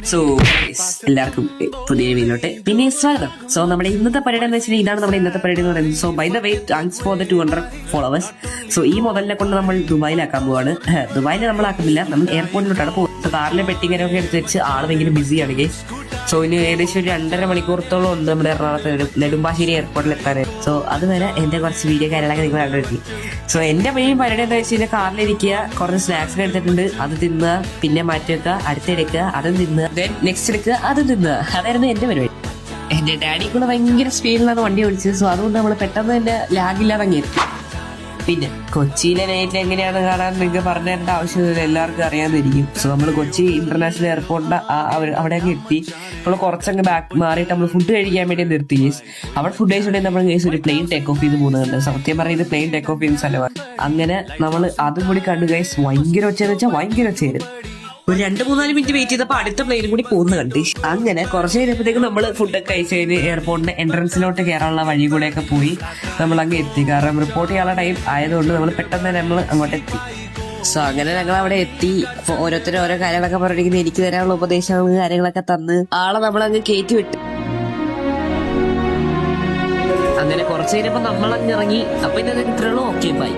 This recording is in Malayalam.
സോ എല്ലാവർക്കും പുതിയ വീഡിയോട്ട് പിന്നെ സ്വാഗതം. സോ നമ്മുടെ ഇന്നത്തെ പരിപാടി എന്ന് വെച്ചാൽ ഇതാണ് നമ്മുടെ ഇന്നത്തെ പരിപാടി എന്ന് പറയുന്നത്. So by the way thanks for the 200 followers. So ഈ മുതലിനെ കൊണ്ട് നമ്മൾ ദുബായിലാക്കാൻ പോവാണ്. ദുബായിൽ നമ്മൾ ആക്കുന്നില്ല, നമ്മൾ എയർപോർട്ടിലോട്ടാണ് പോകുന്നത്. കാറിലെ പെട്ടിങ്ങനൊക്കെ എടുത്ത് വെച്ച് ആള് ഭയങ്കര ബിസിയാണ് ഗൈസ്. സോ ഇനി ഏകദേശം ഒരു 2.5 മണിക്കൂറത്തോളം ഉണ്ട് നമ്മുടെ എറണാകുളത്ത് നെടുമ്പാശ്ശേരി എയർപോർട്ടിൽ എത്താൻ. സോ അതുവരെ എന്റെ കുറച്ച് വീഡിയോ കാര്യങ്ങളൊക്കെ നിങ്ങൾ കണ്ടിരിക്കും. സോ എന്റെ മെയിൻ പരിപാടി എന്താ വെച്ച് കഴിഞ്ഞാൽ കാറിലിരിക്കുക, കുറച്ച് സ്നാക്സ് എടുത്തിട്ടുണ്ട്, അത് തിന്നുക, പിന്നെ മാറ്റി വെക്കുക, അടുത്തെടുക്കുക, അതും തിന്നുക, ദെൻ നെക്സ്റ്റ് എടുക്കുക, അതും തിന്നുക. അതായിരുന്നു എന്റെ പരിപാടി. എന്റെ ഡാഡി കൂടെ ഭയങ്കര സ്പീഡിലാണ് വണ്ടി ഓടിച്ചത്. സോ അതുകൊണ്ട് നമ്മൾ പെട്ടെന്ന് തന്നെ ലാഗില്ലാതെ അങ്ങ് എത്തി. പിന്നെ കൊച്ചിയിലെ നൈറ്റ് എങ്ങനെയാണ് കാണാൻ നിങ്ങൾക്ക് പറഞ്ഞു തരേണ്ട ആവശ്യമില്ല, എല്ലാവർക്കും അറിയാതിരിക്കും. സോ നമ്മൾ കൊച്ചി ഇന്റർനാഷണൽ എയർപോർട്ടിന്റെ അവിടെയൊക്കെ എത്തി. നമ്മൾ കുറച്ചങ്ങ് ബാക്ക് മാറിയിട്ട് നമ്മൾ ഫുഡ് കഴിക്കാൻ വേണ്ടി നിർത്തി കേസ്. അവിടെ ഫുഡ് കഴിച്ചിട്ടുണ്ടെങ്കിൽ നമ്മൾ കേസ് ഒരു പ്ലെയിൻ ടേക്ക് ഓഫ് ചെയ്ത് പോകുന്നുണ്ട്. സത്യം പറഞ്ഞാൽ ഇത് പ്ലെയിൻ ടേക്ക് ഓഫ് ചെയ്യുന്ന സ്ഥലമാണ്. അങ്ങനെ നമ്മൾ അതും കൂടി കണ്ടു കേസ്. ഭയങ്കര ഒച്ചയെന്ന് വെച്ചാൽ ഭയങ്കര ഒച്ചയായിരുന്നു. ഒരു 2-3 മിനിറ്റ് വെയിറ്റ് ചെയ്തപ്പോൾ അടുത്ത പ്ലെയിനും കൂടി പോകുന്ന കണ്ട്. അങ്ങനെ കുറച്ച് കഴിഞ്ഞപ്പോഴത്തേക്ക് നമ്മൾ ഫുഡൊക്കെ കഴിച്ചതിന് എയർപോർട്ടിന്റെ എൻട്രൻസിലോട്ട് കയറാനുള്ള വഴി കൂടെയൊക്കെ പോയി നമ്മൾ അങ്ങ് എത്തി. കാരണം റിപ്പോർട്ട് ചെയ്യാനുള്ള ടൈം ആയതുകൊണ്ട് നമ്മൾ പെട്ടെന്ന് തന്നെ നമ്മൾ അങ്ങോട്ട് എത്തി. സോ അങ്ങനെ ഞങ്ങൾ അവിടെ എത്തി. ഓരോരുത്തരും ഓരോ കാര്യങ്ങളൊക്കെ പറഞ്ഞിരിക്കുന്നത്, എനിക്ക് തരാനുള്ള ഉപദേശങ്ങൾ കാര്യങ്ങളൊക്കെ തന്ന് ആളെ നമ്മളങ്ങ് കയറ്റി വിട്ടു. അങ്ങനെ കുറച്ച് കഴിഞ്ഞപ്പോൾ നമ്മൾ അങ്ങ് ഇറങ്ങി. അപ്പൊ ഇന്നത്തെ ഇത്രയുള്ളൂ. Okay by.